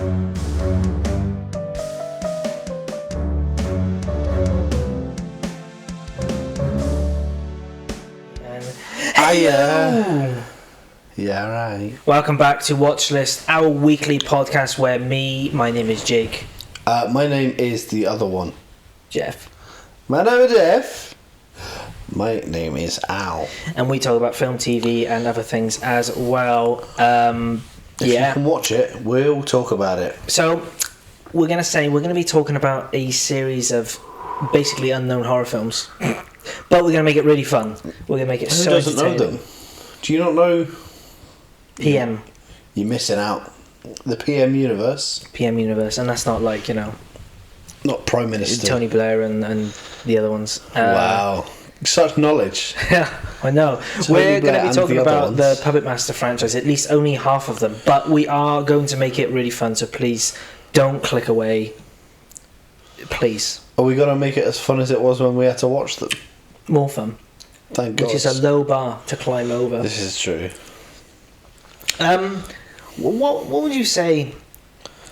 Hiya. Yeah, right. Welcome back to Watchlist, our weekly podcast where my name is Jake. My name is the other one. Jeff. My name is Jeff. My name is Al. And we talk about film, TV and other things as well. If you can watch it, we'll talk about it. So, we're going to be talking about a series of basically unknown horror films. But we're going to make it really fun. We're going to make it so entertaining. Who doesn't know them? Do you not know... PM. You're missing out. The PM universe. PM universe. And that's not like, Not Prime Minister. Tony Blair and the other ones. Wow. Such knowledge. Yeah, I know. We're going to be talking about the Puppet Master franchise, at least only half of them. But we are going to make it really fun, so please don't click away. Please. Are we going to make it as fun as it was when we had to watch them? More fun. Thank God. Which is a low bar to climb over. This is true. What would you say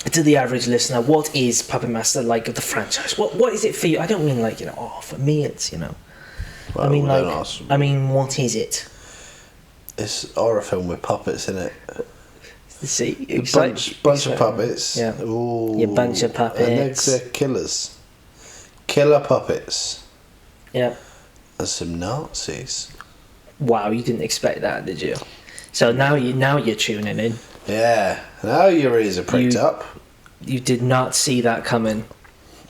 to the average listener? What is Puppet Master like of the franchise? What is it for you? I don't mean like for me it's Well, I mean what is it? It's a horror film with puppets in it. See, A bunch of puppets. Yeah. Ooh. Yeah, bunch of puppets. And they're killers. Killer puppets. Yeah. And some Nazis. Wow, you didn't expect that, did you? So now you're tuning in. Yeah. Now your ears are pricked up. You did not see that coming.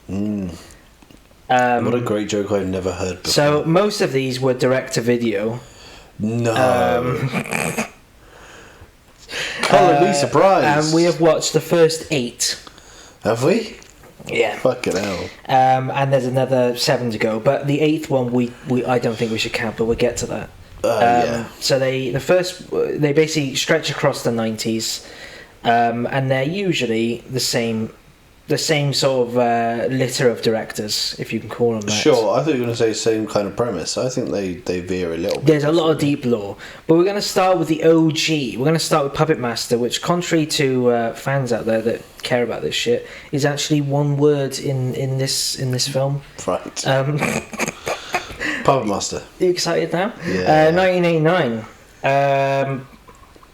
What a great joke I've never heard before. So most of these were direct to video. No. Colour me surprised. And we have watched the first 8. Have we? Yeah. Fucking hell. And there's another 7 to go. But the 8th one, we I don't think we should count, but we'll get to that. Yeah. So they basically stretch across the 90s, and they're usually the same sort of litter of directors, if you can call them that. Sure, I thought you were going to say same kind of premise. I think they veer a little bit. There's a lot of deep lore, but we're going to start with the OG. We're going to start with Puppet Master, which, contrary to fans out there that care about this shit, is actually one word in this film. Right. Puppet Master. You excited now? Yeah. 1989.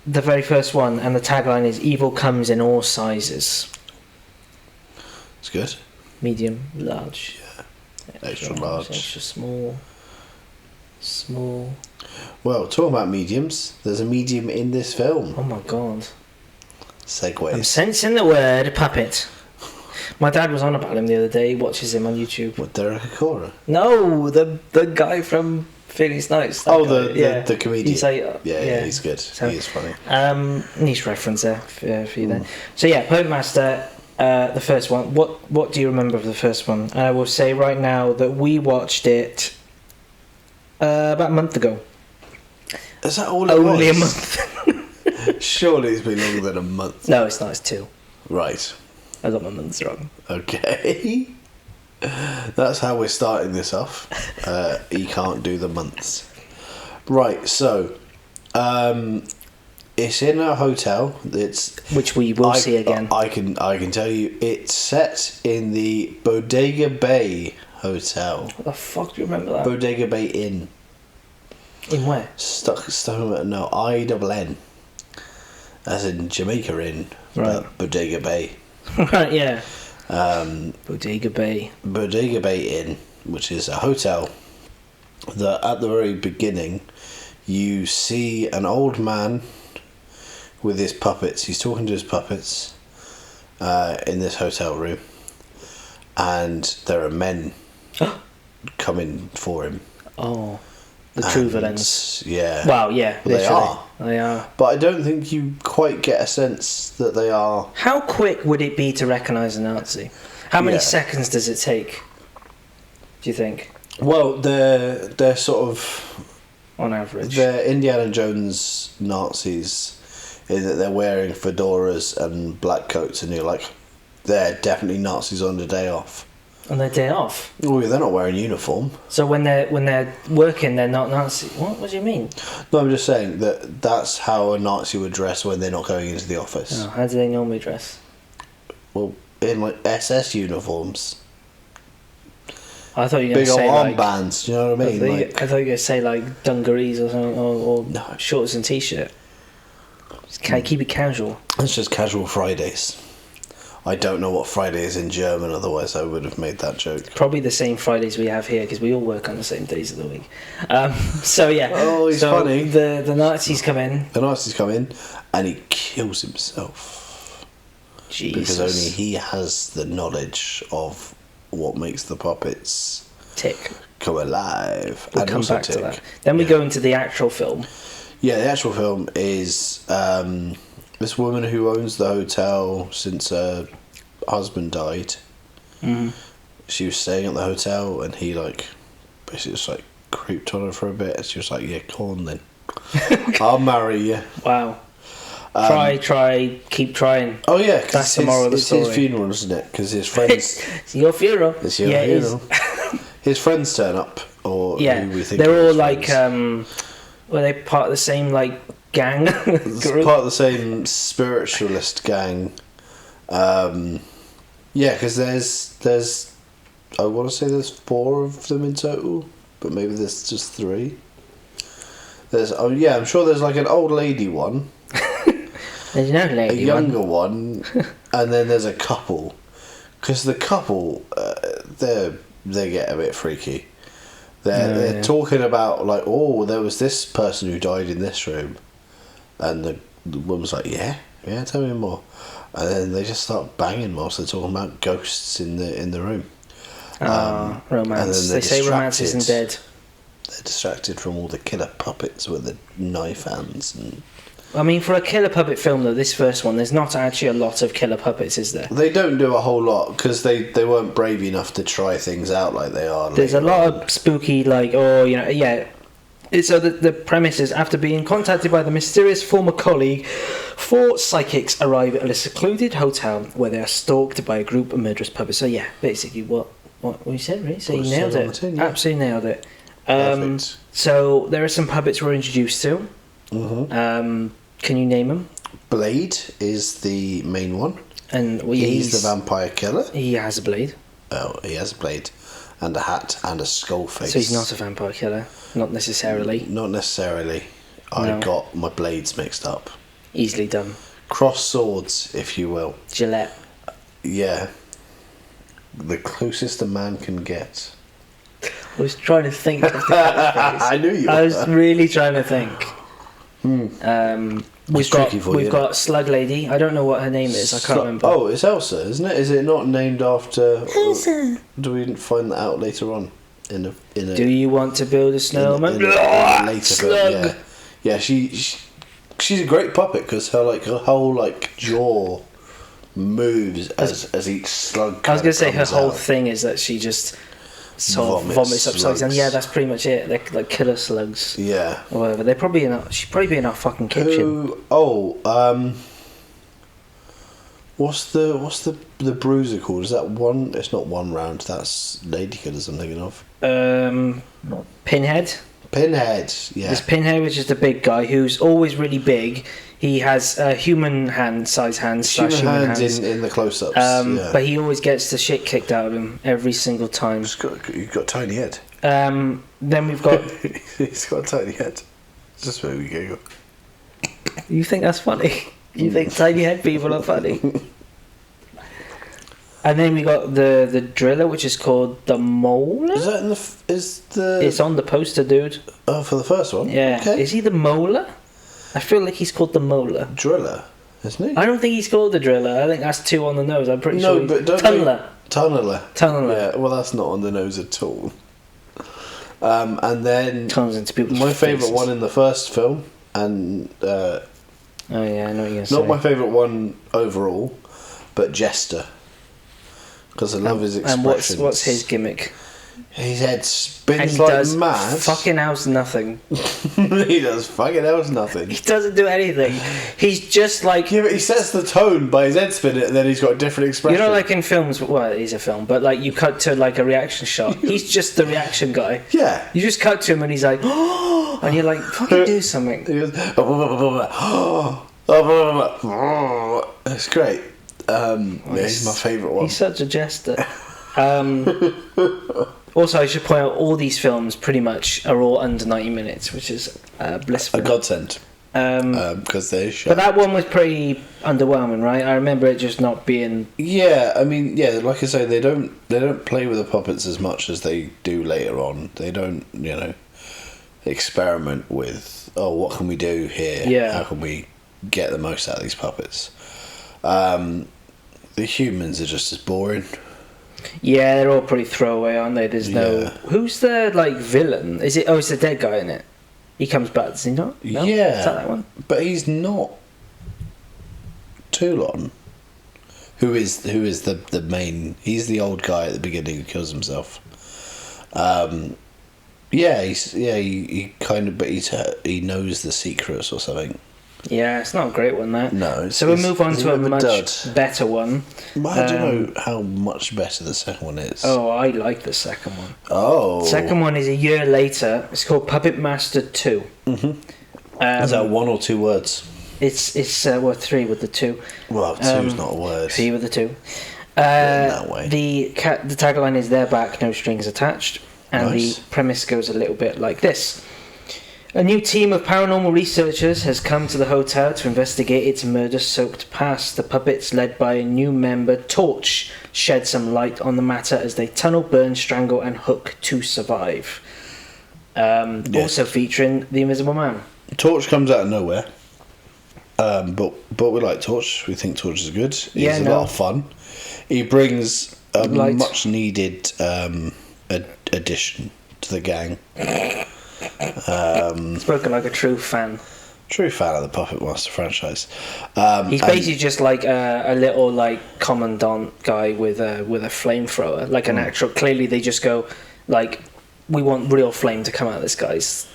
The very first one, and the tagline is "Evil comes in all sizes." It's good. Medium, large. Yeah. Extra large. Extra small. Small. Well, talking about mediums, there's a medium in this film. Oh my god. Segways. I'm sensing the word puppet. My dad was on about him the other day. He watches him on YouTube. What, Derek Acora? No, the guy from Phoenix Nights. The comedian. He's like, yeah, he's good. So, he is funny. Niche reference there for you then. So yeah, Puppet Master, the first one. What do you remember of the first one? I will say right now that we watched it about a month ago. Is that all it was? Only a month. Surely it's been longer than a month. No, it's not. It's 2. Right. I got my months wrong. Okay. That's how we're starting this off. He can't do the months. Right, so it's in a hotel. Which we will see again. I can tell you it's set in the Bodega Bay Hotel. What the fuck do you remember that? Bodega Bay Inn. In where? INN. As in Jamaica Inn. Right. But Bodega Bay. Right, yeah. Bodega Bay. Bodega Bay Inn, which is a hotel that at the very beginning you see an old man with his puppets. He's talking to his puppets in this hotel room, and there are men coming for him. Oh, the true villains. Yeah. Wow, yeah, They are. They are. But I don't think you quite get a sense that they are. How quick would it be to recognise a Nazi? How many seconds does it take, do you think? Well, they're sort of... On average. They're Indiana Jones Nazis in that they're wearing fedoras and black coats, and you're like, they're definitely Nazis on the day off. On their day off? Oh, they're not wearing uniform. So when they're working, they're not Nazi. What do you mean? No, I'm just saying that's how a Nazi would dress when they're not going into the office. Oh, how do they normally dress? Well, in like SS uniforms. I thought you were going Big to old say like. armbands, you know what I mean? I thought you were going to say like dungarees or something, or No. shorts and t-shirt. Just keep it casual. It's just casual Fridays. I don't know what Friday is in German, otherwise I would have made that joke. Probably the same Fridays we have here because we all work on the same days of the week. So yeah. Oh, he's so funny. The Nazis come in. The Nazis come in, and he kills himself. Jesus. Because only he has the knowledge of what makes the puppets tick. come alive. We'll and come also back tick. to that. Then we go into the actual film. Yeah, the actual film is this woman who owns the hotel since her husband died. Mm. She was staying at the hotel, and he basically just creeped on her for a bit, and she was like, "Yeah, come on then, I'll marry you." Wow. Try, keep trying. Oh yeah, cause that's the moral of the story. It's his funeral, isn't it? Because his friends. It's your funeral. It's your funeral. His friends turn up, or yeah, who we think they're all friends. were they part of the same gang? It's part of the same spiritualist gang. Yeah, because there's I want to say there's 4 of them in total, but maybe there's just 3. I'm sure there's an old lady one. There's no lady. A younger one, and then there's a couple. Because the couple, they get a bit freaky. They're talking about there was this person who died in this room, and the woman's like, yeah, tell me more, and then they just start banging whilst they're talking about ghosts in the room. Romance. They say romance isn't dead. They're distracted from all the killer puppets with the knife hands and. I mean, for a killer puppet film, though, this first one, there's not actually a lot of killer puppets, is there? They don't do a whole lot because they weren't brave enough to try things out like they are. There's a lot of spooky, So the premise is, after being contacted by the mysterious former colleague, 4 psychics arrive at a secluded hotel where they are stalked by a group of murderous puppets. So yeah, basically what you said, really. So you nailed it. Tin, yeah. Absolutely nailed it. So there are some puppets we're introduced to. Mm-hmm. Can you name them? Blade is the main one, and he's the vampire killer. He has a blade. Oh, he has a blade, and a hat, and a skull face. So he's not a vampire killer, not necessarily. Not necessarily. No. I got my blades mixed up. Easily done. Cross swords, if you will. Gillette. Yeah. The closest a man can get. I was trying to think of the catchphrase. I knew you were. I was really trying to think. We've got Slug Lady. I don't know what her name is. I can't remember. Oh, it's Elsa, isn't it? Is it not named after Elsa? Do we find that out later on in a Do you want to build a snowman? In a later film, yeah. She's a great puppet because her whole jaw moves as each slug. I was going to say her whole thing is that she just sort of vomits up slugs, and yeah, that's pretty much it. They're like killer slugs. Yeah. Or whatever. They're probably she'd probably be in our fucking kitchen. What's the bruiser called? Is that one? It's not One Round. That's Lady Killers I'm thinking of. Pinhead. Pinhead, yeah. There's Pinhead, which is the big guy who's always really big. He has human size hands. Human hands in the close-ups. But he always gets the shit kicked out of him every single time. He's got a tiny head. Then we've got. He's got a tiny head. Just where we go. You think that's funny? You think tiny head people are funny? And then we got the driller, which is called the Molar. Is that in the? It's on the poster, dude. Oh, for the first one. Yeah. Okay. Is he the Molar? I feel like he's called the Molar. Driller, isn't he? I don't think he's called the driller. I think that's 2 on the nose. I'm pretty sure. No, but don't Tunneler. Tunneler. Yeah. Well, that's not on the nose at all. And then my favourite one in the first film, and oh yeah, I know what you're gonna say. Not my favourite one overall, but Jester. Because I love his expressions. And what's his gimmick? His head spins like mad. Fucking else nothing. He does fucking else nothing. He doesn't do anything. He's just like. Yeah, but he sets the tone by his head spinning, and then he's got a different expression. You know, like in films. Well, it is a film, but you cut to a reaction shot. He's just the reaction guy. Yeah. You just cut to him, and he's like, oh, and you're like, fucking do something. He goes, it's great. He's my favourite one. He's such a jester. Also, I should point out all these films pretty much are all under 90 minutes, which is blissful. A godsend. Because they're short. But that one was pretty underwhelming, right? I remember it just not being. Yeah, I mean, like I say, they don't play with the puppets as much as they do later on. They don't, experiment with what can we do here? Yeah. How can we get the most out of these puppets? The humans are just as boring. Yeah, they're all pretty throwaway, aren't they? There's no. Yeah. Who's the villain? Is it? Oh, it's the dead guy in it. He comes back, does he not? No? Yeah. Is that one? But he's not Toulon. Who is the main? He's the old guy at the beginning who kills himself. He kind of, but he knows the secrets or something. Yeah, it's not a great one, that. No. So we'll move on to a much better one. Well, I don't know how much better the second one is. Oh, I like the second one. Oh. The second one is a year later. It's called Puppet Master 2. Mm-hmm. Is that one or two words? It's 3 with the 2. Well, two's not a word. 3 with the 2. that way. The tagline is "They're back, no strings attached," and Nice. the premise goes a little bit like this. A new team of paranormal researchers has come to the hotel to investigate its murder-soaked past. The puppets, led by a new member, Torch, shed some light on the matter as they tunnel, burn, strangle, and hook to survive. Also featuring the Invisible Man. Torch comes out of nowhere. But we like Torch. We think Torch is good. He's a lot of fun. He brings a much-needed addition to the gang. Spoken like a true fan. True fan of the Puppet Master franchise. He's basically just like a little commandant guy with a flamethrower, like an actual. Clearly, they just go like, we want real flame to come out of this guy's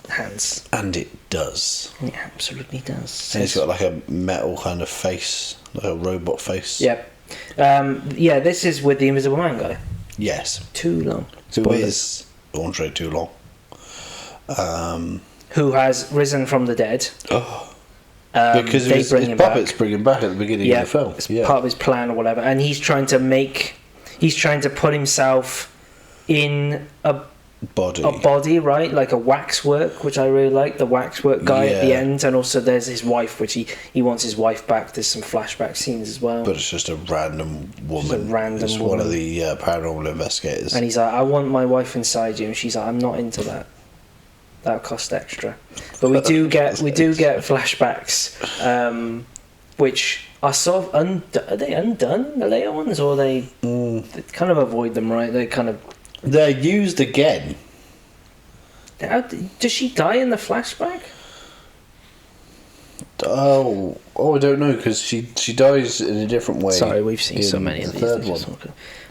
hands, and it does. It absolutely does. And he's got like a metal kind of face, like a robot face. Yep. This is with the Invisible Man guy. Yes. Too long. Who is Andre Toulon? Who has risen from the dead. Because his puppets bring him back at the beginning of the film. It's part of his plan or whatever. And he's trying to put himself in a body, right? Like a waxwork, which I really like. The waxwork guy at the end. And also there's his wife, which he wants his wife back. There's some flashback scenes as well. But it's just a random woman. It's one of the paranormal investigators. And he's like, I want my wife inside you. And she's like, I'm not into that. That'll cost extra. But we do get flashbacks, which are sort of are they undone, the later ones, or they kind of avoid them, right? They're used again. Does she die in the flashback? Oh, I don't know, because she dies in a different way. Sorry, we've seen so many of these. Third one.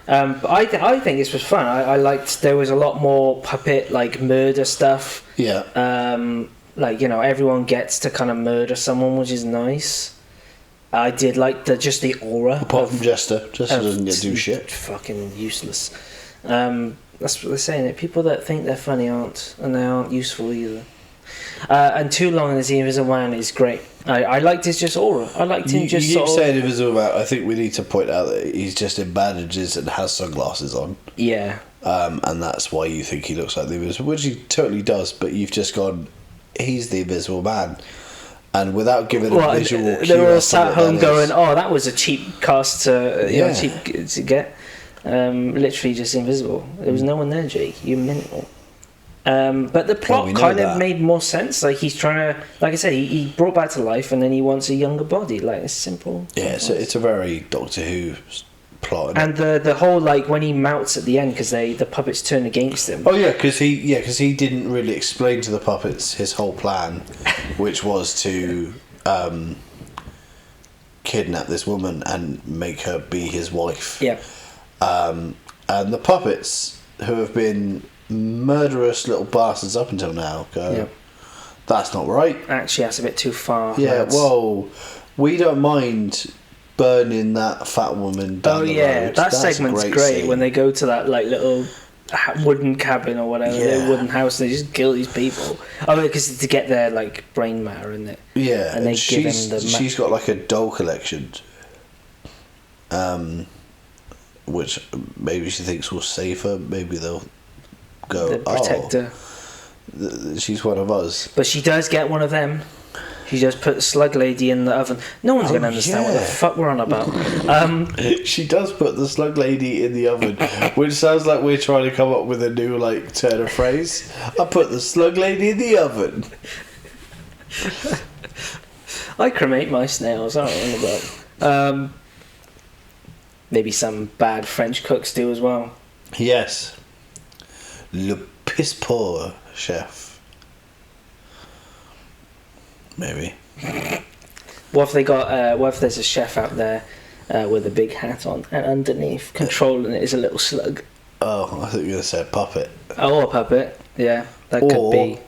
But I think this was fun. I liked. There was a lot more puppet murder stuff. Yeah. Everyone gets to kind of murder someone, which is nice. I did like the aura. Apart from Jester doesn't get to do shit. Fucking useless. That's what they're saying. People that think they're funny aren't, and they aren't useful either. And Too Long as the Invisible Man is great. I liked his just aura. I liked him just sort of... You keep saying Invisible Man. I think we need to point out that he's just in bandages and has sunglasses on. Yeah. And that's why you think he looks like the Invisible, which he totally does, but you've just gone, he's the Invisible Man. And without giving a visual cue... They're all sat home going, that was a cheap cast cheap to get. Literally just invisible. There was no one there, Jake. You're mental. But the plot kind of made more sense. He's trying to, like I said, he brought back to life, and then he wants a younger body. It's simple. Yeah, so it's a very Doctor Who plot. And the whole when he melts at the end because the puppets turn against him. Oh yeah, because he didn't really explain to the puppets his whole plan, which was to kidnap this woman and make her be his wife. Yeah. And the puppets, who have been murderous little bastards up until now, go, that's not right. Actually, that's a bit too far. Yeah, whoa. We don't mind burning that fat woman down the road. That segment's great when they go to that little wooden cabin or whatever, their wooden house, and they just kill these people. Because to get their brain matter in it. Yeah, and they give him she's got a doll collection. which maybe she thinks will save her. Maybe they'll go, The protector. She's one of us. But she does get one of them. She just put Slug Lady in the oven. No one's going to understand what the fuck we're on about. She does put the Slug Lady in the oven, which sounds like we're trying to come up with a new turn of phrase. I put the Slug Lady in the oven. I cremate my snails. I don't know about. Maybe some bad French cooks do as well. Yes. Le piss poor chef. Maybe. What if they got? What if there's a chef out there with a big hat on, and underneath controlling it is a little slug? Oh, I thought you were going to say a puppet. Oh, a puppet. Yeah, that could be.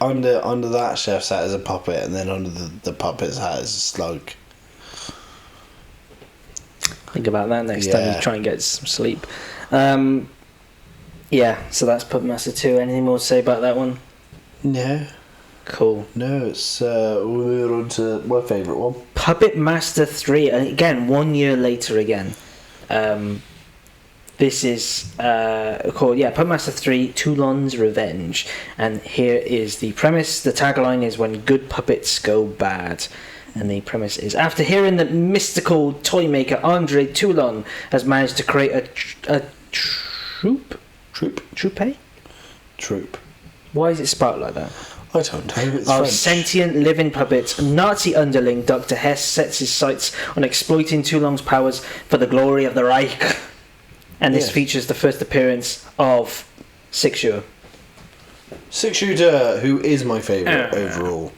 Under that chef's hat is a puppet, and then under the puppet's hat is a slug. Think about that next time you try and get some sleep. Yeah, so that's Puppet Master 2. Anything more to say about that one? No. Cool. No, it's we're on to my favourite one. Puppet Master 3, and again, 1 year later again. This is called, Puppet Master 3, Toulon's Revenge. And here is the premise. The tagline is when good puppets go bad. And the premise is, after hearing that mystical toy maker Andre Toulon has managed to create a troupe? Why is it spelled like that? I don't know. It's Of French. sentient living puppets, Nazi underling Dr. Hess sets his sights on exploiting Toulon's powers for the glory of the Reich. And this features the first appearance of Six Shooter. Six Shooter, who is my favourite overall.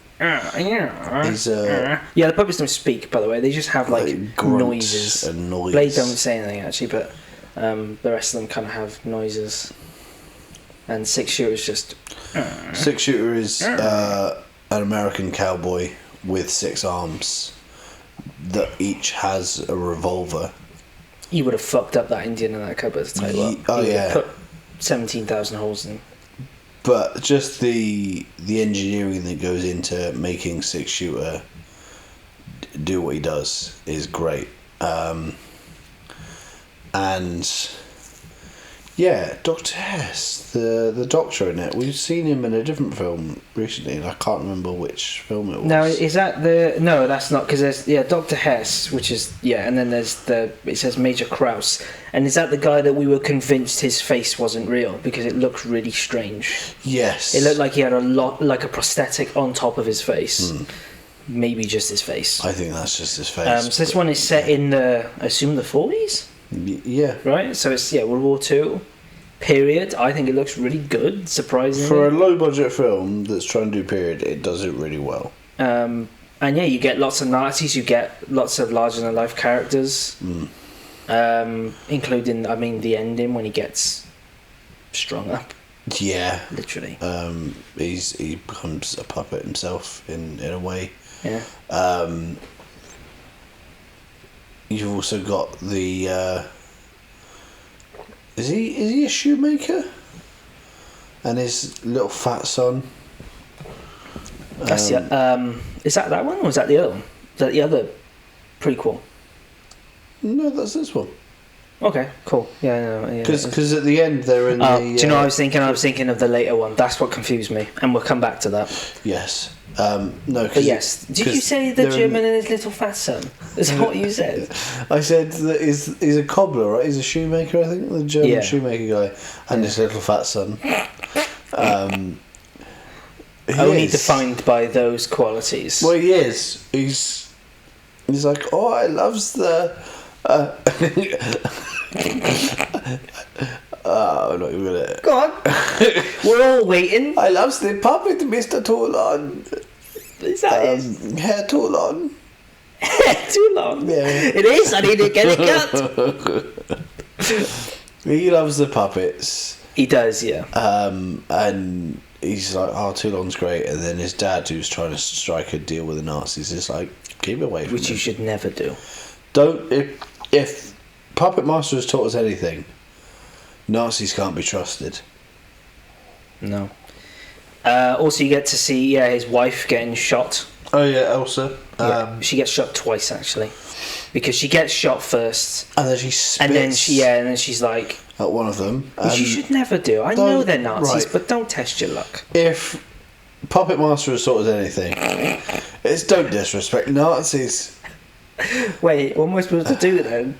He's, the puppets don't speak, by the way. They just have noises. And noise. Blade don't say anything actually, but the rest of them kind of have noises. And Six Shooter is just. Six Shooter is an American cowboy with 6 arms that each has a revolver. You would have fucked up that Indian in that cupboard. To tell you what. You would have put 17,000 holes in. But just the engineering that goes into making Six Shooter do what he does is great. And Dr. Hess, the doctor in it, we've seen him in a different film recently, and I can't remember which film it was. Now, is that the... No, that's not, because there's, Dr. Hess, which is, and then there's it says Major Krause, and is that the guy that we were convinced his face wasn't real, because it looked really strange? Yes. It looked like he had a prosthetic on top of his face. Maybe just his face. I think that's just his face. So this one is set in I assume the 40s? Yeah. Right? So it's, World War II period. I think it looks really good, surprisingly. For a low-budget film that's trying to do period, it does it really well. And you get lots of Nazis, you get lots of larger-than-life characters, including, the ending when he gets strung up. Yeah. Literally. He becomes a puppet himself in a way. Yeah. You've also got the... Is he a shoemaker? And his little fat son? That's is that one, or is that the other one? Is that the other prequel? No, that's this one. Okay, cool. Yeah, Because at the end they're in the... do you know what I was thinking? I was thinking of the later one. That's what confused me, and we'll come back to that. Yes. No, but yes. Did you say the German and his little fat son? Is that what you said? I said that he's a cobbler, right? He's a shoemaker, I think. The German shoemaker guy. And his little fat son. Only defined by those qualities. Well, he is. He's like, I loves the... I'm not even gonna... Go on. We're all waiting. I loves the puppet, Mr. Toulon. Is that it? Hair Toulon. Hair Toulon? Yeah. It is. I need to get it cut. He loves the puppets. He does, yeah. And he's like, Toulon's great. And then his dad, who's trying to strike a deal with the Nazis, is like, keep away from Which you should never do. If Puppet Master has taught us anything, Nazis can't be trusted. No. Also, you get to see his wife getting shot. Oh yeah, Elsa. She gets shot twice actually, because she gets shot first, And then she spits and then she's like, at one of them. which you should never do. I know they're Nazis, right. but don't test your luck. If Puppet Master has taught us anything, it's don't disrespect Nazis. Wait, what am I supposed to do then?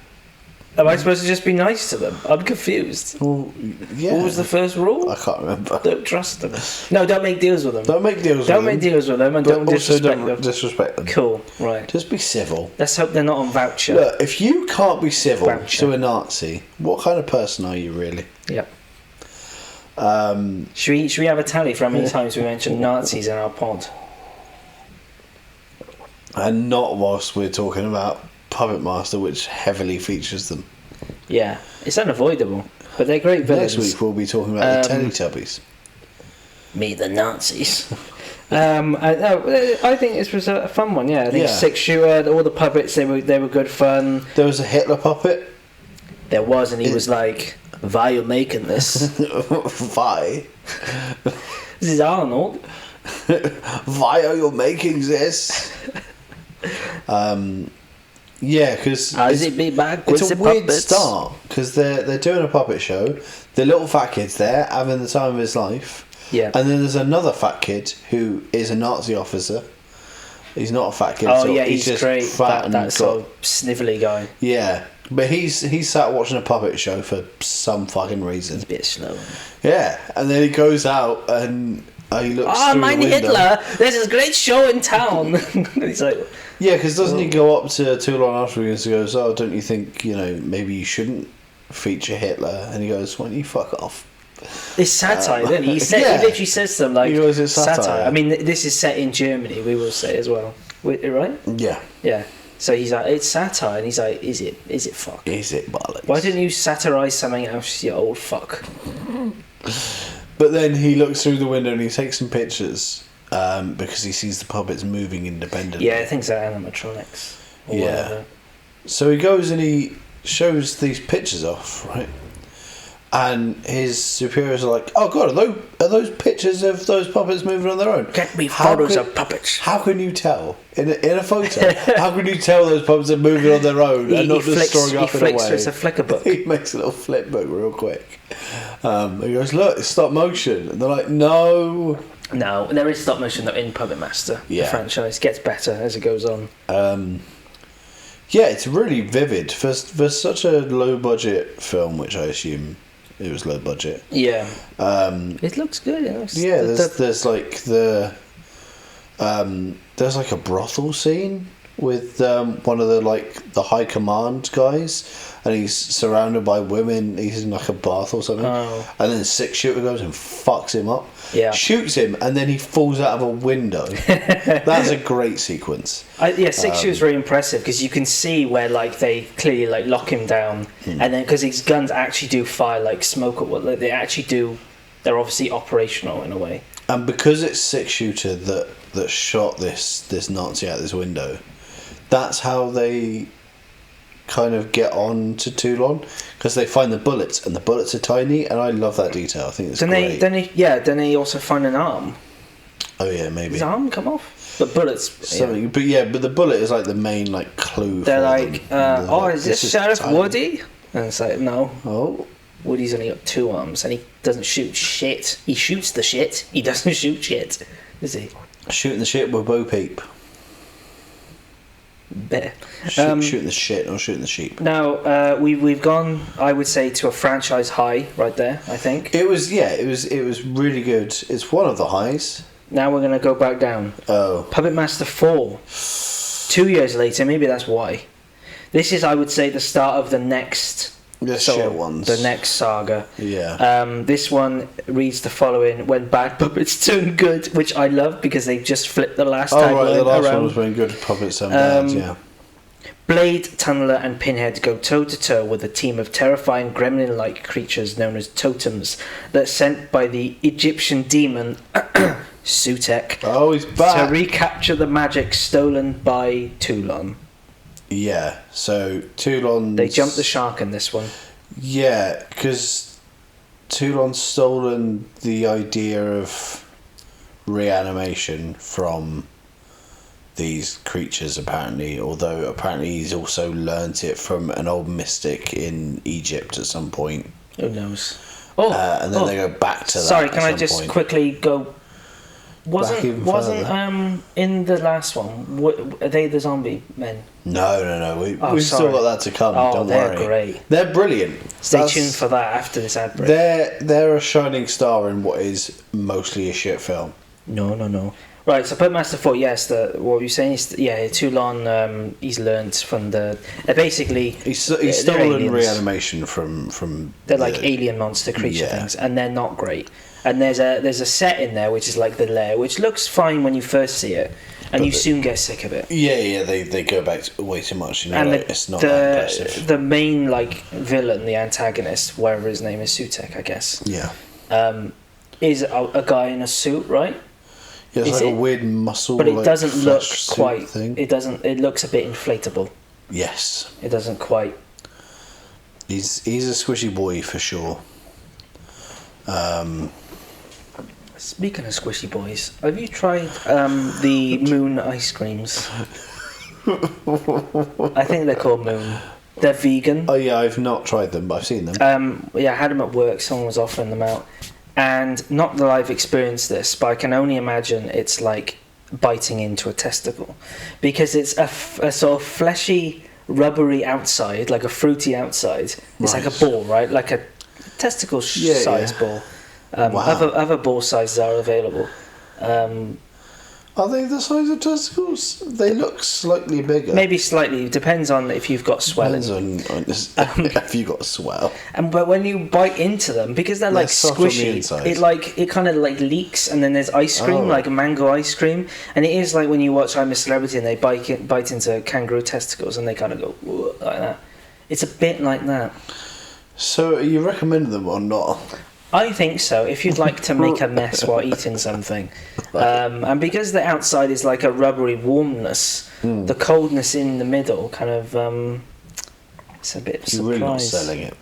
Am I supposed to just be nice to them? I'm confused. Well, yeah. What was the first rule? I can't remember. Don't trust them. No, don't make deals with them. Don't make deals Don't with make them. deals with them, and But don't also disrespect don't them. disrespect them. Cool, right. Just be civil. Let's hope they're not on voucher. Look, if you can't be civil Voucher. to a Nazi, what kind of person are you really? Yep. Should we have a tally for how many times we mentioned Nazis in our pod? And not whilst we're talking about Puppet Master, which heavily features them. Yeah, it's unavoidable, but they're great villains. Next week we'll be talking about the Teletubbies. Meet the Nazis. I think this was a fun one. Yeah, I think 6-shooter. All the puppets they were good fun. There was a Hitler puppet. There was, and he was like, "Why are you making this?" Why? This is Arnold. Why are you making this? Yeah, because it's a weird start because they're doing a puppet show. The little fat kid's there having the time of his life. Yeah, and then there's another fat kid who is a Nazi officer. He's not a fat kid. Oh so yeah, he's just great. Fat and that sort of snivelly guy. Yeah, but he's sat watching a puppet show for some fucking reason. He's a bit slow. Yeah, and then he goes out and he looks. Oh, through mein the window. Hitler! There's a great show in town. He's like, yeah, because doesn't he go up to Toulon afterwards and goes, "Oh, don't you think maybe you shouldn't feature Hitler?" And he goes, "Why don't you fuck off?" It's satire, isn't he? He literally says to them like, he goes, "It's satire." I mean, this is set in Germany. We will say as well, right? Yeah. Yeah. So he's like, it's satire, and he's like, is it fuck? Is it bollocks? Why didn't you satirise something else, you old fuck? But then he looks through the window and he takes some pictures because he sees the puppets moving independently. Yeah, I think so, animatronics. Or whatever. So he goes and he shows these pictures off, right? And his superiors are like, "Oh God, are those pictures of those puppets moving on their own? Get me photos of puppets." How can you tell in a photo? How can you tell those puppets are moving on their own and not just storing up in a way? So it's a flicker book. He makes a little flip book real quick. He goes, "Look, it's stop motion," and they're like, "No." No, there is stop motion though in Puppet Master. Yeah. The franchise gets better as it goes on. Yeah, it's really vivid for such a low budget film, which I assume it was low budget. Yeah. It looks good. There's like there's like a brothel scene with one of the high command guys, and he's surrounded by women. He's in like a bath or something, and then 6-shooter goes and fucks him up. Yeah. Shoots him, and then he falls out of a window. That's a great sequence. 6-shooter is very impressive because you can see where like they clearly like lock him down, and then because his guns actually do fire like smoke or what, like, they actually do. They're obviously operational in a way. And because it's 6-shooter that shot this Nazi out this window, that's how they kind of get on to Toulon, because they find the bullets, and the bullets are tiny, and I love that detail. I think it's great. Then they also find an arm. Oh yeah, maybe. Does the arm come off? But bullets. Something, but the bullet is like the main like clue. They're for like, them. is this Sheriff tiny. Woody? And it's like, no. Oh. Woody's only got 2 arms, and he doesn't shoot shit. He shoots the shit. He doesn't shoot shit, does he? Shooting the shit with Bo Peep. Better. Shooting the shit, not shooting the sheep. Now we've gone, I would say, to a franchise high right there. I think it was really good. It's one of the highs. Now we're gonna go back down. Oh, Puppet Master 4. 2 years later, maybe that's why. This is, I would say, the start of the next. Shit ones. The next saga. Yeah. This one reads the following: when bad puppets turn good, which I love because they just flipped the last tagline right, the last around. one was when good puppets turn bad, yeah. Blade, Tunneler and Pinhead go toe-to-toe with a team of terrifying gremlin-like creatures known as totems that are sent by the Egyptian demon Sutek he's back. to recapture the magic stolen by Toulon. Yeah, so Toulon... They jumped the shark in this one. Yeah, because Toulon's stolen the idea of reanimation from these creatures apparently, although apparently he's also learnt it from an old mystic in Egypt at some point. Who knows? Oh, and then they go back to that. Sorry, can I at some just point. quickly go? even Wasn't in the last one? Are they the zombie men? No. We've still got that to come. Don't they're worry. Great. They're brilliant. Stay tuned for that after this ad break. They're a shining star in what is mostly a shit film. No. Right, so Puppetmaster 4, yes, what you're saying is, Toulon, he's learnt from the... basically... He's they're stolen aliens. reanimation from They're like alien monster creature Yeah. things, and they're not great. And there's a set in there, which is like the lair, which looks fine when you first see it, and But you soon get sick of it. Yeah, they go back way too much, and, And it's not that impressive. the main, like, villain, the antagonist, whatever his name is, Sutek, I guess, Yeah. is a guy in a suit, right? Yeah, it's Is like it- a weird muscle, But it like, doesn't look flesh suit quite... thing. It looks a bit inflatable. Yes. It doesn't quite... He's a squishy boy for sure. Speaking of squishy boys, have you tried the Moon ice creams? I think they're called Moon. They're vegan. Oh yeah, I've not tried them, but I've seen them. I had them at work. Someone was offering them out, and not that I've experienced this, but I can only imagine it's like biting into a testicle, because it's a sort of fleshy, rubbery outside, like a fruity outside. It's like a Right. ball, right? Like a testicle size ball. Wow. Other ball sizes are available. Are they the size of testicles? They look slightly bigger. Maybe slightly. Depends on if you've got swelling. Depends on if you got a swell. But when you bite into them, because they're like soft on the squishy, inside. it kind of like leaks, and then there's ice cream, Oh. like mango ice cream, and it is like when you watch I'm a Celebrity and they bite into kangaroo testicles and they kind of go "Whoa," like that. It's a bit like that. So you recommend them or not? I think so. If you'd like to make a mess while eating something, and because the outside is like a rubbery warmness, the coldness in the middle kind of it's a bit of a surprise. You're really not selling it.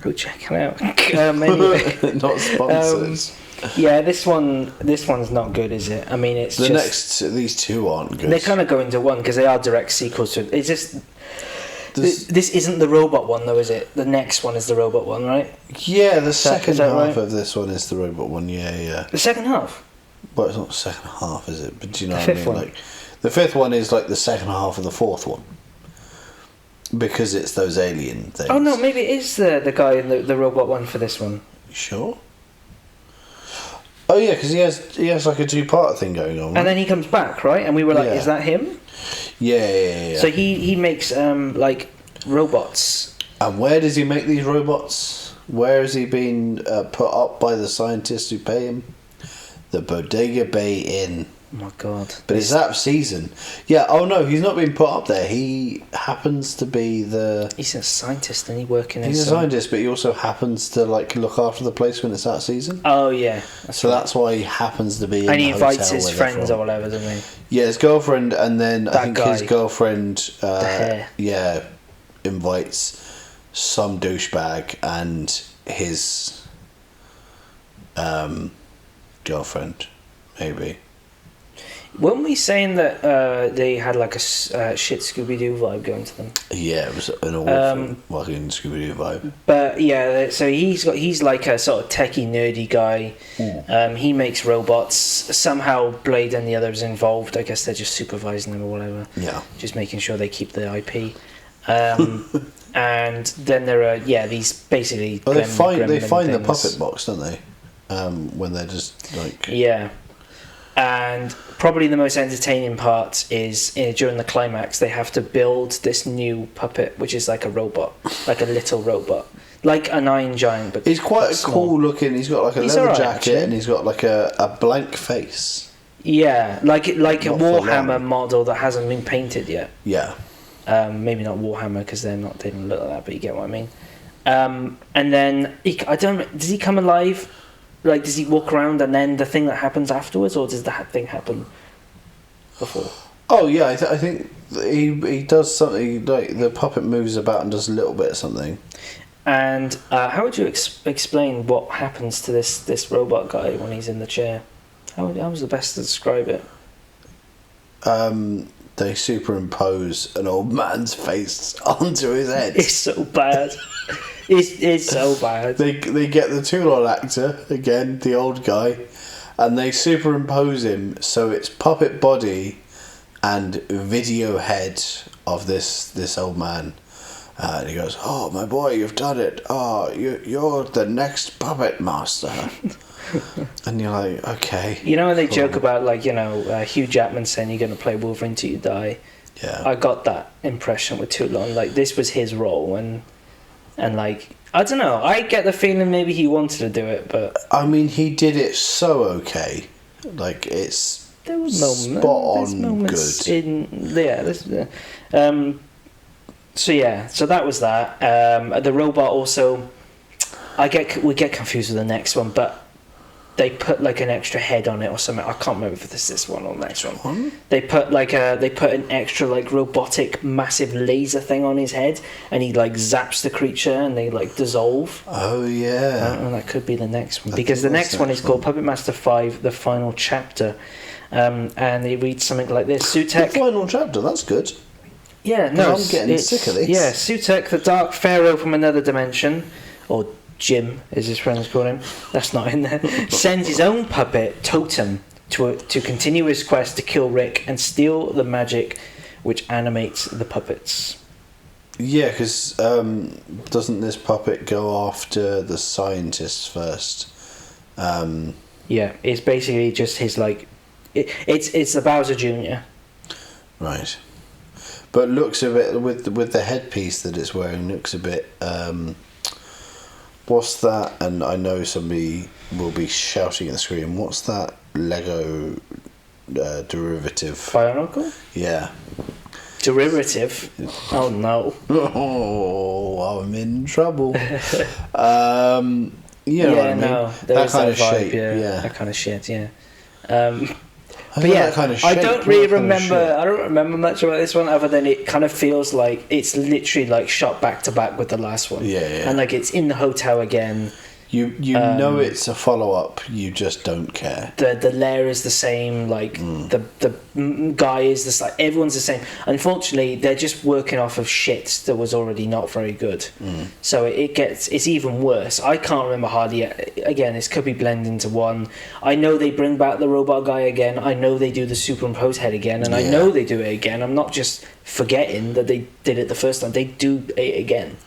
Go check it out. Anyway. Not sponsors. Yeah, this one's not good, is it? I mean, it's These two aren't good. they kind of go into one because they are direct sequels to. It's just this isn't the robot one though, is it? The next one is the robot one, right? Yeah, the second is that half right? of this one is the robot one. Yeah. The second half. Well, it's not the second half, is it? But do you know The what I fifth mean? one. Like, the fifth one is like the second half of the fourth one. Because it's those alien things. Oh no, maybe it is the guy in the robot one for this one. You sure? Oh yeah, because he has like a two-part thing going on. Right? And then he comes back, right? And we were like, Yeah. is that him? Yeah. So he makes like robots. And where does he make these robots? Where has he been put up by the scientists who pay him? The Bodega Bay Inn. Oh my god. But it's that season. Yeah, oh no, he's not been put up there. He happens to be He's a scientist and he working in He's a some... scientist, but he also happens to like look after the place when it's that season. Oh yeah. So that's why he happens to be in And he the invites hotel his where they're friends from. or whatever, doesn't he? Yeah, his girlfriend, and then I That think guy. his girlfriend, The hair. yeah, invites some douchebag and his girlfriend, maybe. Weren't we saying that they had like a shit Scooby-Doo vibe going to them? Yeah, it was an awful fucking Scooby-Doo vibe. But yeah, so he's like a sort of techie nerdy guy. He makes robots. Somehow Blade and the others involved. I guess they're just supervising them or whatever. Yeah. Just making sure they keep the IP. And then there are these basically. Well, they find the things. puppet box, don't they? When they're just like Yeah. And probably the most entertaining part is during the climax, they have to build this new puppet, which is like a robot, like a little robot, like an Iron Giant. But he's quite but a small. cool looking. He's got like a He's leather alright, jacket, actually. and he's got like a blank face. Yeah, like a Not for Warhammer long. model that hasn't been painted yet. Yeah. Maybe not Warhammer because they don't look like that, but you get what I mean. And then does he come alive? Like, does he walk around and then the thing that happens afterwards, or does that thing happen before? Oh yeah, I think he does something like the puppet moves about and does a little bit of something. And how would you explain what happens to this robot guy when he's in the chair? How was the best to describe it? they superimpose an old man's face onto his head. It's so bad. It's so bad. They get the Toulon actor, again, the old guy, and they superimpose him so it's puppet body and video head of this old man. And he goes, "Oh, my boy, you've done it. Oh, you're the next puppet master." And you're like, okay. You know when they joke about, like, you know, Hugh Jackman saying you're going to play Wolverine till you die? Yeah. I got that impression with Toulon. Like, this was his role, and like, I don't know. I get the feeling maybe he wanted to do it, but... I mean, he did it so okay. Like, it's there was spot on good. So that was that. The robot also... we get confused with the next one, but they put like an extra head on it or something. I can't remember if it's this one or the next one. They put an extra like robotic massive laser thing on his head, and he like zaps the creature and they like dissolve. Oh yeah. And that could be the next one, because the next one is called Puppet Master 5: The Final Chapter, and it reads something like this: Sutek. The final chapter. That's good. Yeah, no, I'm getting sick of this. Yeah, Sutek, the Dark Pharaoh from another dimension, or Jim, as his friends call him, that's not in there, sends his own puppet, Totem, to continue his quest to kill Rick and steal the magic which animates the puppets. Yeah, because doesn't this puppet go after the scientists first? Yeah, it's basically just his, like... It's the Bowser Jr. Right. But looks a bit... With the headpiece that it's wearing, looks a bit... what's that? And I know somebody will be shouting at the screen. What's that Lego derivative? Bionicle? Yeah. Derivative? Oh no. Oh, I'm in trouble. You know what I mean? That kind of vibe, shape. Yeah. That kind of shit. Yeah. I But yeah, that kind of shape, I don't really remember. Kind of I don't remember much about this one, other than it kind of feels like it's literally like shot back to back with the last one. Yeah. And like it's in the hotel again. You know it's a follow up. You just don't care. The lair is the same. Like the guy is the same. Everyone's the same. Unfortunately, they're just working off of shit that was already not very good. So it's even worse. I can't remember hardly. Again, this could be blended into one. I know they bring back the robot guy again. I know they do the superimposed head again, and I know they do it again. I'm not just forgetting that they did it the first time. They do it again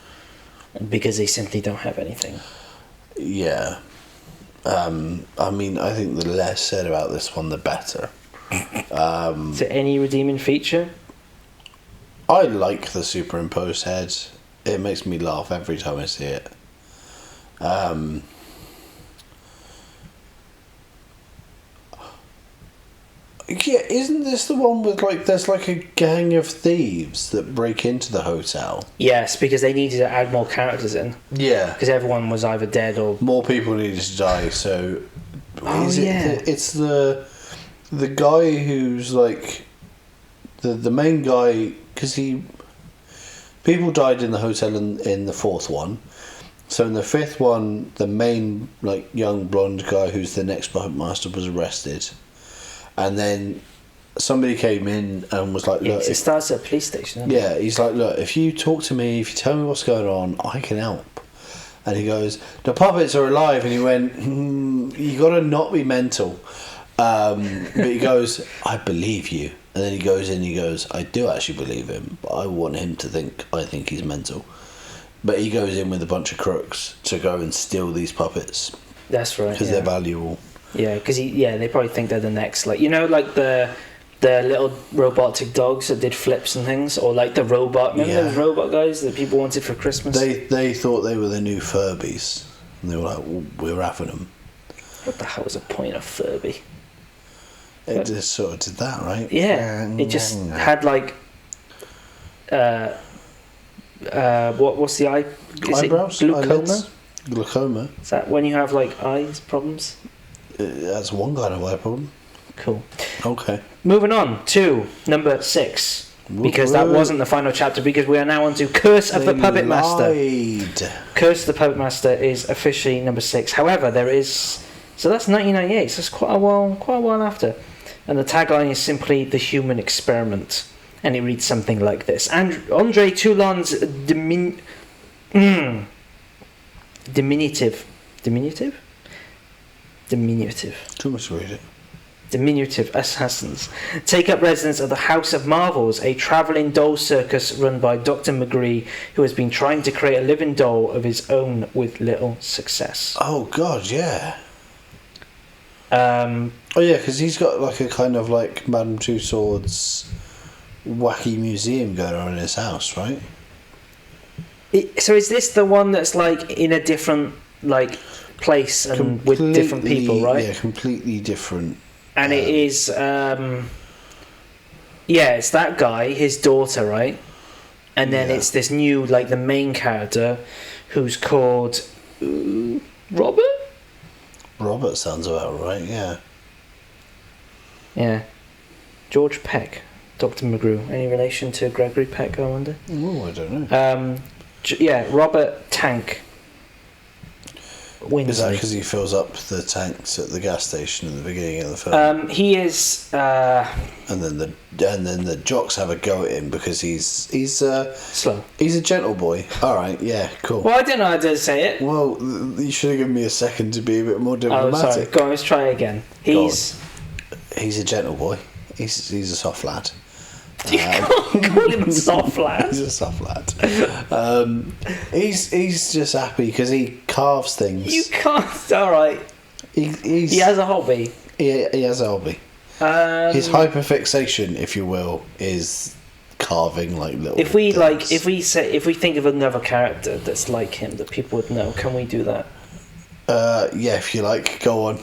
because they simply don't have anything. Yeah. I mean, I think the less said about this one, the better. Is there any redeeming feature? I like the superimposed head. It makes me laugh every time I see it. Yeah, isn't this the one with like there's like a gang of thieves that break into the hotel? Yes, because they needed to add more characters in. Yeah, because everyone was either dead or more people needed to die. So, it's the guy who's like the main guy, because people died in the hotel in the fourth one. So in the fifth one, the main like young blonde guy who's the next puppet master was arrested. And then somebody came in and was like, look... it starts at a police station, doesn't Yeah, he's like, look, if you talk to me, if you tell me what's going on, I can help. And he goes, the puppets are alive. And he went, you got to not be mental. But he goes, I believe you. And then he goes in and he goes, I do actually believe him, but I want him to think I think he's mental. But he goes in with a bunch of crooks to go and steal these puppets. That's right. Because they're valuable. Yeah, because they probably think they're the next, like, you know, like the little robotic dogs that did flips and things, or like the robot. Remember those robot guys that people wanted for Christmas? They thought they were the new Furbies, and they were like, well, we're having them. What the hell was the point of Furby? It just sort of did that, right? Yeah, it just had like, what's the eye? Is eyebrows? It glaucoma? Glaucoma. Is that when you have like eyes problems? That's one kind of eye problem. Cool. Okay. Moving on to number 6. Because that wasn't the final chapter, because we are now on to Curse of the Puppet Master. Curse of the Puppet Master is officially number 6. However, there is... So that's 1998, so that's quite a while after. And the tagline is simply "The Human Experiment," and it reads something like this: and Andre Toulon's diminutive. Too much to read it. Diminutive assassins take up residence at the House of Marvels, a travelling doll circus run by Dr. McGree, who has been trying to create a living doll of his own with little success. Oh God, yeah. Um, Oh yeah, because he's got like a kind of like Madame Tussauds wacky museum going on in his house, right? so is this the one that's like in a different like place and with different people, right? Yeah, completely different. And it is, it's that guy, his daughter, right? And then it's this new, like, the main character, who's called Robert? Robert sounds about right, yeah. Yeah. George Peck, Dr. McGrew. Any relation to Gregory Peck, I wonder? Oh, I don't know. Robert Tank Winsley. Is that because he fills up the tanks at the gas station in the beginning of the film? He is. And then the jocks have a go at him because he's slow. He's a gentle boy. All right, yeah, cool. Well, I don't know how to say it. Well, you should have given me a second to be a bit more diplomatic. Oh, sorry. Go on, let's try again. He's a gentle boy. He's a soft lad. You can't call him a soft lad. He's a soft lad. He's just happy because he carves things. You can't. All right. He has a hobby. He has a hobby. His hyperfixation, if you will, is carving like little. If we things. if we think of another character that's like him that people would know, can we do that? Yeah, if you like, go on.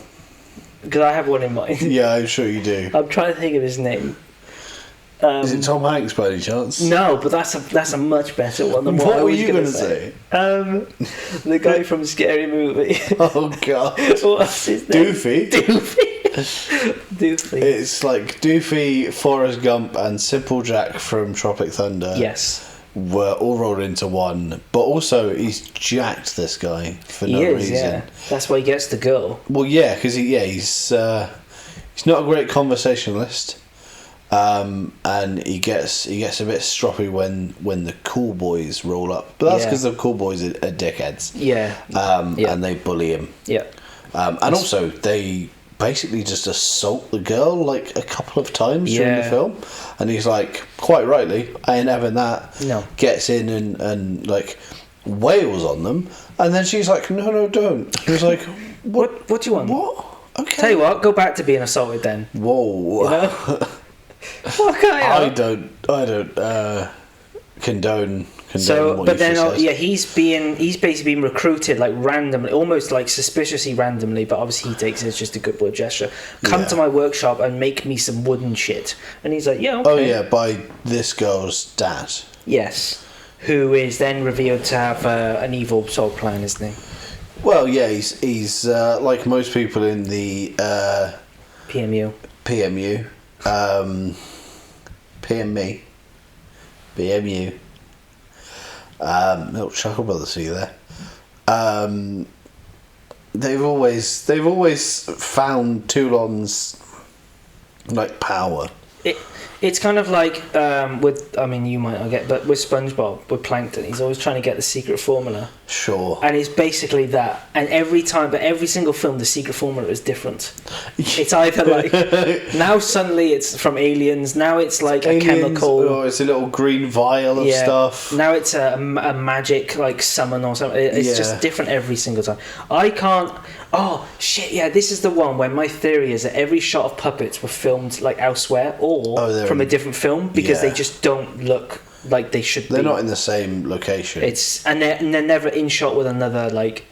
Because I have one in mind. Yeah, I'm sure you do. I'm trying to think of his name. Is it Tom Hanks by any chance? No, but that's a much better one than what I were was you going to say? The guy from Scary Movie. Oh God. What's his name? Doofy. Doofy. It's like Doofy, Forrest Gump, and Simple Jack from Tropic Thunder. Yes. Were all rolled into one, but also he's jacked, this guy, for no reason. Yeah. That's why he gets the girl. Well, yeah, because he's not a great conversationalist. And he gets a bit stroppy when the cool boys roll up, but that's because the cool boys are dickheads. Yeah. And they bully him. Yeah. And also they basically just assault the girl like a couple of times during the film, and he's like, quite rightly, I ain't having that. No. Gets in and like wails on them, and then she's like, no, don't. He was like, what do you want? What? Okay. Tell you what, go back to being assaulted then. Whoa. You know? What kind I don't condone. So, what but you've then, just said. he's basically been recruited like randomly, almost like suspiciously randomly, but obviously he takes it as just a goodwill gesture. Come to my workshop and make me some wooden shit. And he's like, yeah, okay. Oh yeah, by this girl's dad. Yes, who is then revealed to have an evil sort of plan, isn't he? Well, yeah, he's like most people in the PMU. PME, BMU. Little chuckle brothers for you there. They've always found Toulon's like power. It's kind of like you might not get, but with SpongeBob, with Plankton, he's always trying to get the secret formula. Sure. And it's basically that. And every single film, the secret formula is different. It's either like now suddenly it's from Aliens. Now it's like a chemical. Or it's a little green vial of stuff. Now it's a magic like summon or something. It's just different every single time. I can't. Oh shit! Yeah, this is the one where my theory is that every shot of puppets were filmed like elsewhere or from a different film because they just don't look like they should. They're not in the same location. And they're never in shot with another like.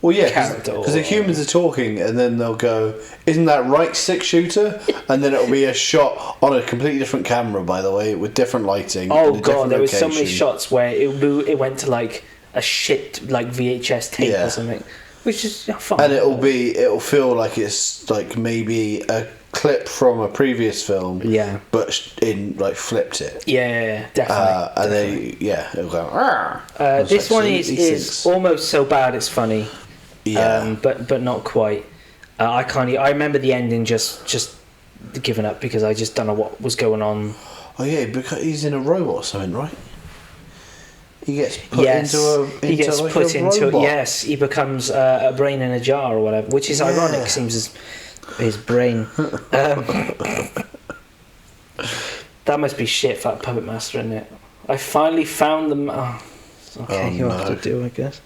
Well, yeah, character because the humans are talking, and then they'll go, "Isn't that right, 6-shooter?" And then it'll be a shot on a completely different camera, by the way, with different lighting. Oh god, there were so many shots where it went to like a shit like VHS tape or something. Which is fun. And it'll feel like it's like maybe a clip from a previous film. Yeah. But in like flipped it. Yeah, definitely. And it'll go. This one is almost so bad it's funny. Yeah. But not quite. I remember the ending just given up because I just don't know what was going on. Oh yeah, because he's in a robot or something, right? He gets put Yes, into he gets like put a into robot. yes, he becomes a brain in a jar or whatever, which is ironic. Seems his brain. That must be shit for that puppet master, isn't it? I finally found them. Oh, okay, you have to do, I guess.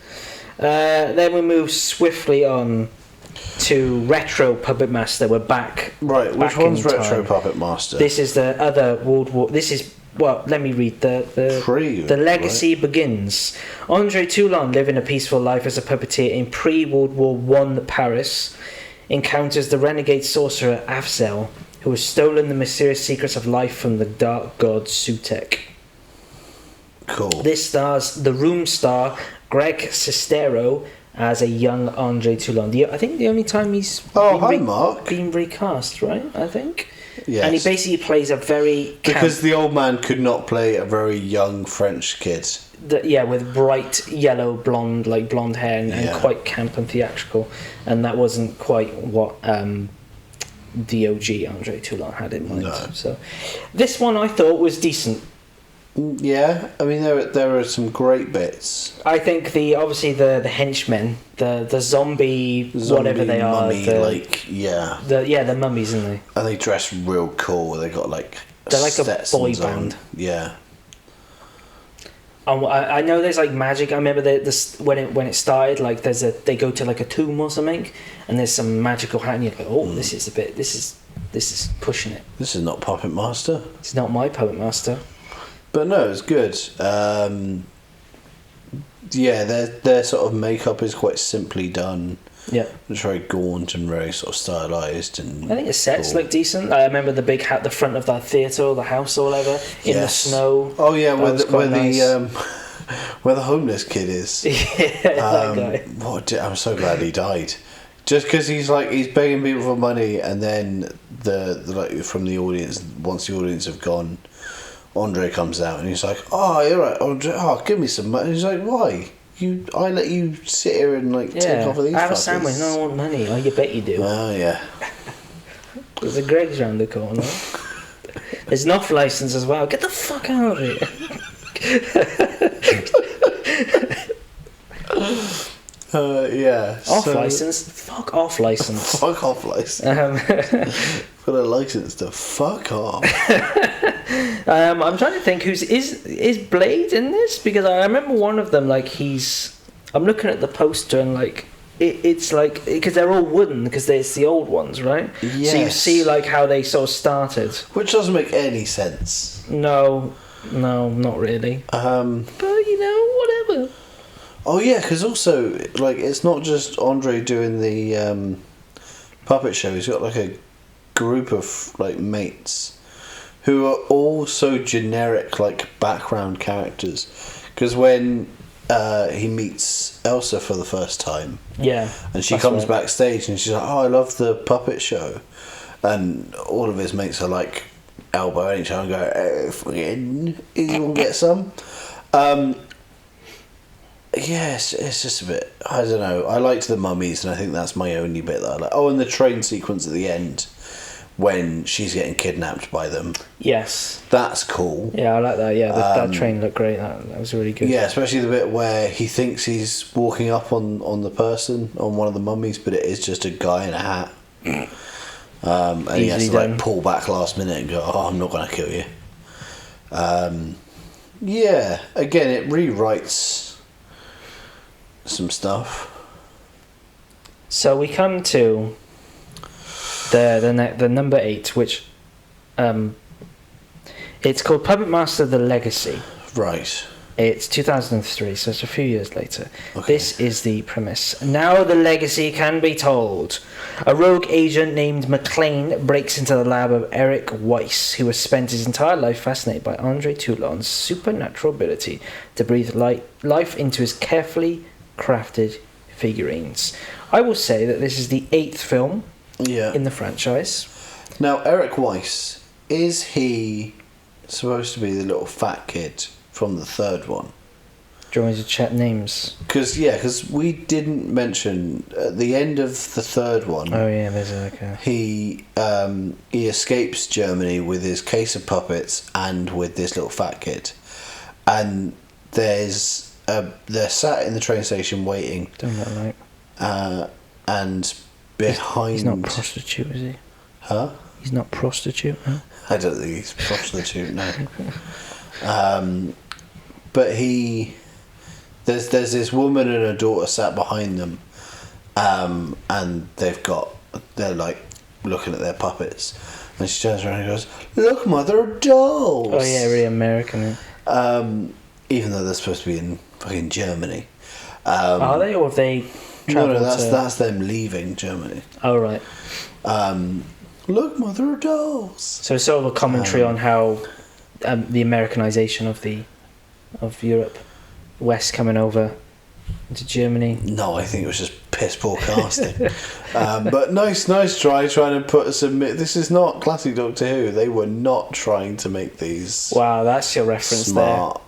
Then we move swiftly on to Retro Puppet Master. We're back. Right, which one's Retro Puppet Master? This is the other World War. This is. Well, let me read the legacy begins. Andre Toulon, living a peaceful life as a puppeteer in pre-World War I Paris, encounters the renegade sorcerer Afzel, who has stolen the mysterious secrets of life from the dark god Sutek. Cool. This stars the Room star Greg Sestero as a young Andre Toulon. I think the only time he's been recast, right? I think. Yes. And he basically plays a very because the old man could not play a very young French kid. With bright yellow blonde hair and quite camp and theatrical, and that wasn't quite what the OG Andre Toulon had in mind. No. So this one I thought was decent. Yeah, I mean there are some great bits. I think the henchmen, the zombie whatever they are, mummy, the mummies, isn't they? And they dress real cool. They got they're like a boy band. Yeah. I know there's like magic. I remember when it started, like they go to like a tomb or something, and there's some magical hat, and you go, this is pushing it. This is not Puppet Master. It's not my Puppet Master. But no, it's good. Their sort of makeup is quite simply done. Yeah, it's very gaunt and very sort of stylized, and I think the sets look decent. I remember the big hat, the front of that theatre or the house or whatever in the snow. Oh yeah, where the homeless kid is. That guy. I'm so glad he died. Just because he's begging people for money, and then the from the audience, once the audience have gone, Andre comes out and he's like, "Oh, you're right, Andre. Oh, give me some money." And he's like, "Why? I let you sit here and take off of these." I have fuckers. a sandwich. No, I want money. Oh, you bet you do. Oh yeah. There's a Greg's round the corner. There's an off license as well. Get the fuck out of here. Off license. Fuck off license. Fuck off license. Got a license to fuck off. I'm trying to think is Blade in this, because I remember one of them I'm looking at the poster and it's like, because they're all wooden because it's the old ones, right? Yes. So you see how they sort of started, which doesn't make any sense. No, not really. But whatever. Oh yeah, because also it's not just Andre doing the puppet show. He's got a group of mates who are all so generic background characters. Because when he meets Elsa for the first time, and she comes backstage and she's like, "Oh, I love the puppet show," and all of his mates are elbowing each other and go, "Oh, fucking, you want to get some?" Yes, it's just a bit, I don't know. I liked the mummies, and I think that's my only bit that I like. Oh, and the train sequence at the end when she's getting kidnapped by them. Yes. That's cool. Yeah, I like that. Yeah, that train looked great. That was really good. Yeah, especially the bit where he thinks he's walking up on the person, on one of the mummies, but it is just a guy in a hat. And he has to pull back last minute and go, "Oh, I'm not going to kill you." Yeah, again, it rewrites some stuff. So we come to the number 8, which it's called Puppet Master: The Legacy. Right. It's 2003, so it's a few years later. Okay. This is the premise. Now the legacy can be told. A rogue agent named McLean breaks into the lab of Eric Weiss, who has spent his entire life fascinated by Andre Toulon's supernatural ability to breathe life into his carefully crafted figurines. I will say that this is the 8th film in the franchise. Now, Eric Weiss, is he supposed to be the little fat kid from the third one? Do you want me to check names? Because we didn't mention at the end of the third one. Oh yeah, there's he escapes Germany with his case of puppets and with this little fat kid, and they're sat in the train station waiting. Don't look like. And behind. He's not prostitute, is he? Huh? He's not prostitute. No? I don't think he's prostitute. No. But there's this woman and her daughter sat behind them, and they're like looking at their puppets, and she turns around and goes, "Look, mother, dolls." Oh yeah, really American. Even though they're supposed to be in fucking Germany. Are they, or have they travelled? No, that's them leaving Germany. Oh right. Look, mother, dolls. So it's sort of a commentary on how the Americanization of Europe, West coming over into Germany. No, I think it was just piss poor casting. But nice try trying to put us in. This is not classic Doctor Who. They were not trying to make these. Wow, that's your reference smart.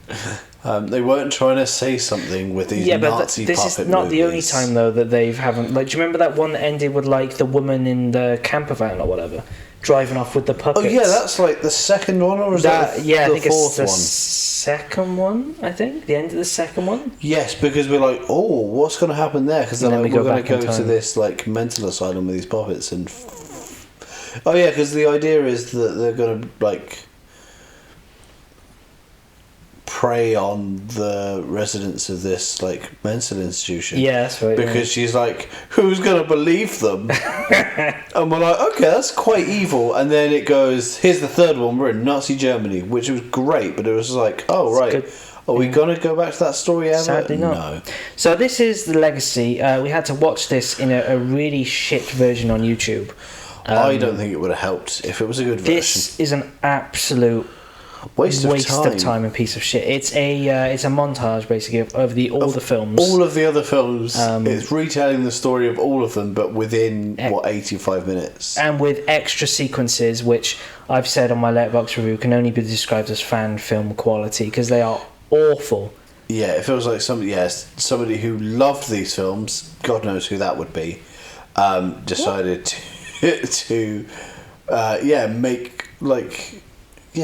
There. They weren't trying to say something with these Nazi puppet this is not movies. the only time though that they haven't. Like, do you remember that one that ended with like the woman in the camper van or whatever, driving off with the puppets? Oh yeah, that's like the second one, or is that the I think fourth it's the one? Second one. I think the end of the second one. Yes, because we're like, oh, what's going to happen there? Because they're like, we're going to go to this like mental asylum with these puppets and. Oh yeah, because the idea is that they're going to like prey on the residents of this like mental institution. Yeah, that's right. Because she's like, who's going to believe them? And we're like, okay, that's quite evil. And then it goes, here's the third one. We're in Nazi Germany, which was great, but it was like, oh right, good. Are we going to go back to that story ever? Sadly not. No. So this is the legacy. We had to watch this in a really shit version on YouTube. I don't think it would have helped if it was a good version. This is an absolute waste of time and piece of shit. It's a montage basically of all the films. All of the other films. It's retelling the story of all of them, but within 85 minutes. And with extra sequences, which I've said on my Letterboxd review can only be described as fan film quality because they are awful. Yeah, it feels like somebody who loved these films, God knows who that would be, decided to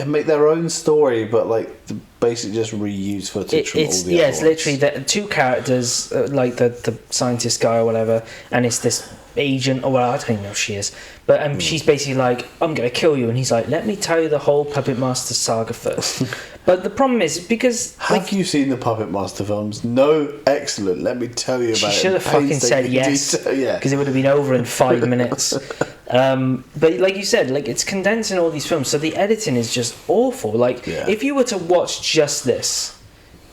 make their own story, but like basically just reuse footage from all the other ones. It's literally the two characters, like the scientist guy or whatever, and it's this agent, or well, I don't even know if she is, but she's basically like, I'm gonna kill you, and he's like, let me tell you the whole Puppet Master saga first. But the problem is, because have you seen the Puppet Master films? No. Excellent. Let me tell you about it. She should have fucking said yes, because it would have been over in 5 minutes. But like you said, like it's condensing all these films, so the editing is just awful. Like if you were to watch just this,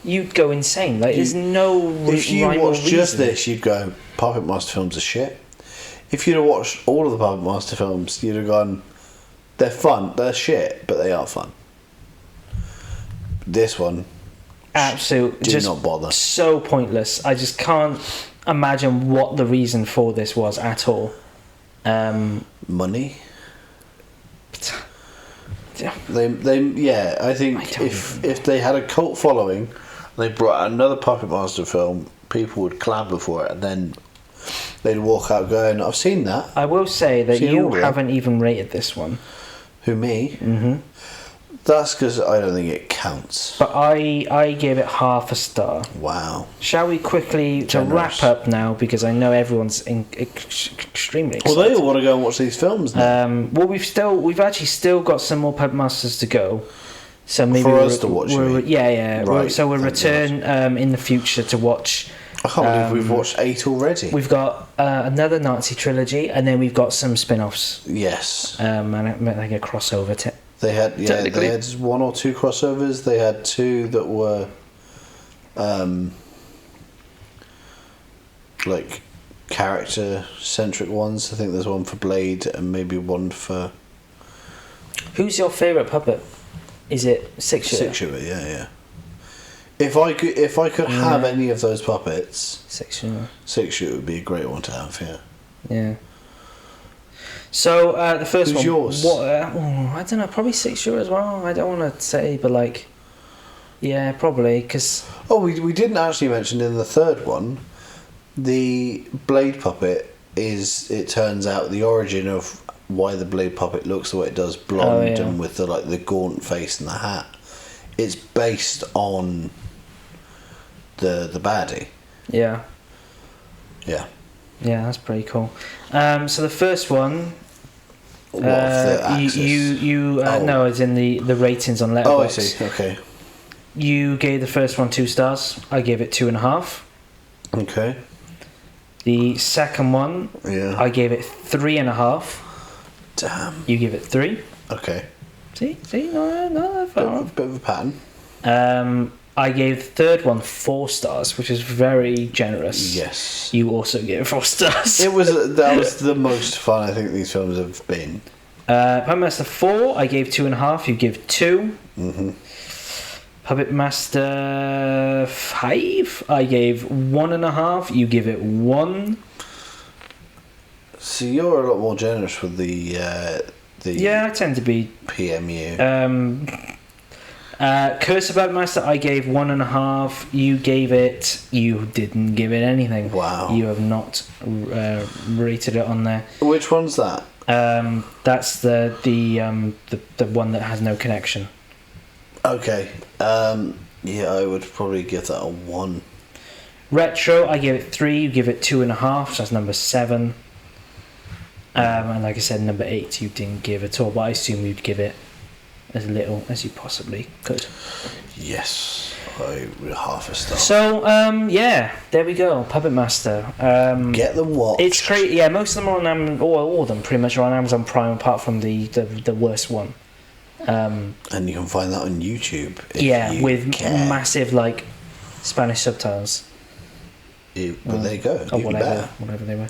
you'd go insane. Like there's no if you watched just this, you'd go, Puppet Master films are shit. If you'd have watched all of the Puppet Master films, you'd have gone, they're fun, they're shit, but they are fun. This one, do not bother. So pointless. I just can't imagine what the reason for this was at all. Money. I think if they had a cult following, they brought out another Puppet Master film, people would clamour for it, and then they'd walk out going, I've seen that. I will say that you haven't even rated this one. Who, me? Mm-hmm. That's because I don't think it counts. But I gave it half a star. Wow. Shall we quickly to wrap up now, because I know everyone's extremely excited. Well, they all want to go and watch these films now. Well, we've actually still got some more Puppet Masters to go. So maybe for us to watch. Right. So we'll return in the future to watch. I can't believe we've watched 8 already. We've got another Nazi trilogy, and then we've got some spin-offs. Yes. And like a crossover. They had 1 or 2 crossovers. They had 2 that were like character-centric ones. I think there's one for Blade and maybe one for... Who's your favourite puppet? Is it Six Shooter? Six Shooter, yeah. If I could have any of those puppets, Six Shooter would be a great one to have. Yeah. So the first Who's one. Yours? What? I don't know. Probably Six Shooter as well. I don't want to say, but like, Yeah, probably, because... Oh, we didn't actually mention in the third one, the blade puppet is, it turns out, the origin of why the blade puppet looks the way it does, blonde and with the gaunt face and the hat. It's based on the baddie. Yeah. Yeah. Yeah, that's pretty cool. So the first one... What, the axis? No, it's in the ratings on Letterboxd. Oh, I see. Okay. You gave the first one 2 stars. I gave it 2.5. Okay. The second one, Yeah. I gave it 3.5. Damn. You give it 3. Okay. See, no, Bit of a pattern. I gave the third one 4 stars, which is very generous. Yes. You also gave it 4 stars. That was the most fun I think these films have been. Puppet Master 4, I gave 2.5. You give 2. Mm-hmm. Puppet Master 5, I gave 1.5. You give it 1. So you're a lot more generous with the Yeah, I tend to be. PMU. Curse of Puppet Master, I gave 1.5. You didn't give it anything. Wow. You have not rated it on there. Which one's that? That's the one that has no connection. Okay. Yeah, I would probably give that a 1. Retro, I gave it 3. You give it 2.5. So that's number 7. And like I said, number 8 you didn't give at all, but I assume you'd give it as little as you possibly could. Yes, half a star. So yeah, there we go. Puppet Master. Get them watched. It's crazy. Yeah, most of them are on Amazon. All of them pretty much are on Amazon Prime, apart from the worst one. And you can find that on YouTube. Yeah, with massive like Spanish subtitles. But there you go. Or whatever they were.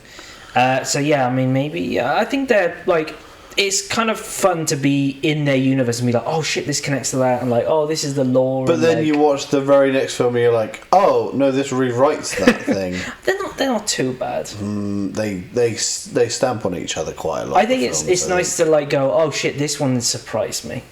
So yeah, I mean, maybe I think they're like, it's kind of fun to be in their universe and be like, oh shit, this connects to that, and like, oh, this is the lore. But then like, you watch the very next film and you're like, oh no, this rewrites that thing. They're not too bad. They stamp on each other quite a lot. I think it's nice to like go, oh shit, this one surprised me.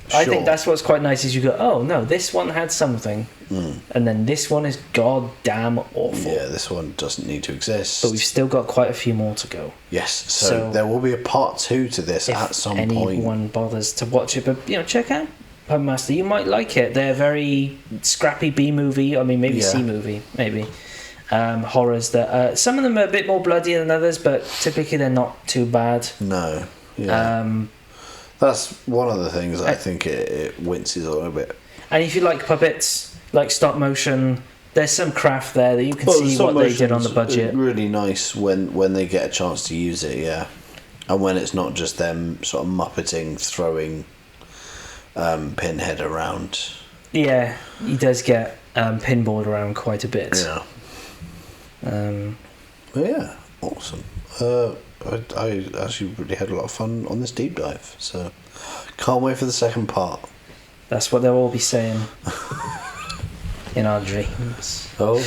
Sure. I think that's what's quite nice is you go, oh no, this one had something, and then this one is goddamn awful. Yeah, this one doesn't need to exist. But we've still got quite a few more to go. Yes, so there will be a part 2 to this at some point. If anyone bothers to watch it, but check out Puppet Master. You might like it. They're very scrappy B movie. I mean, maybe C movie, maybe. Horrors that some of them are a bit more bloody than others, but typically they're not too bad. No. Yeah. That's one of the things I think it winces a little bit. And if you like puppets, like stop motion, there's some craft there that you can see what they did on the budget. Really nice when they get a chance to use it, yeah. And when it's not just them sort of muppeting, throwing Pinhead around. Yeah, he does get pinballed around quite a bit. Yeah. But yeah, awesome. I actually really had a lot of fun on this deep dive, so can't wait for the second part. That's what they'll all be saying in our dreams. Oh,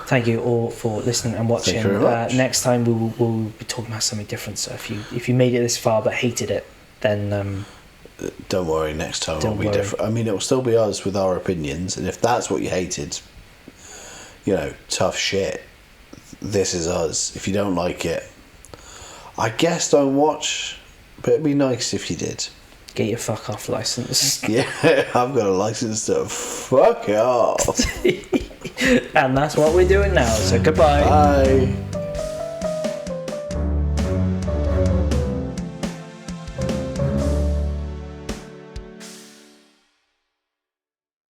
thank you all for listening and watching. Thank you very much. Next time we'll be talking about something different. So if you made it this far but hated it, then don't worry. Next time it'll be different. I mean, it will still be us with our opinions, and if that's what you hated, tough shit. This is us. If you don't like it, I guess don't watch, but it'd be nice if you did. Get your fuck off license. Yeah, I've got a license to fuck off. And that's what we're doing now, so goodbye. Bye.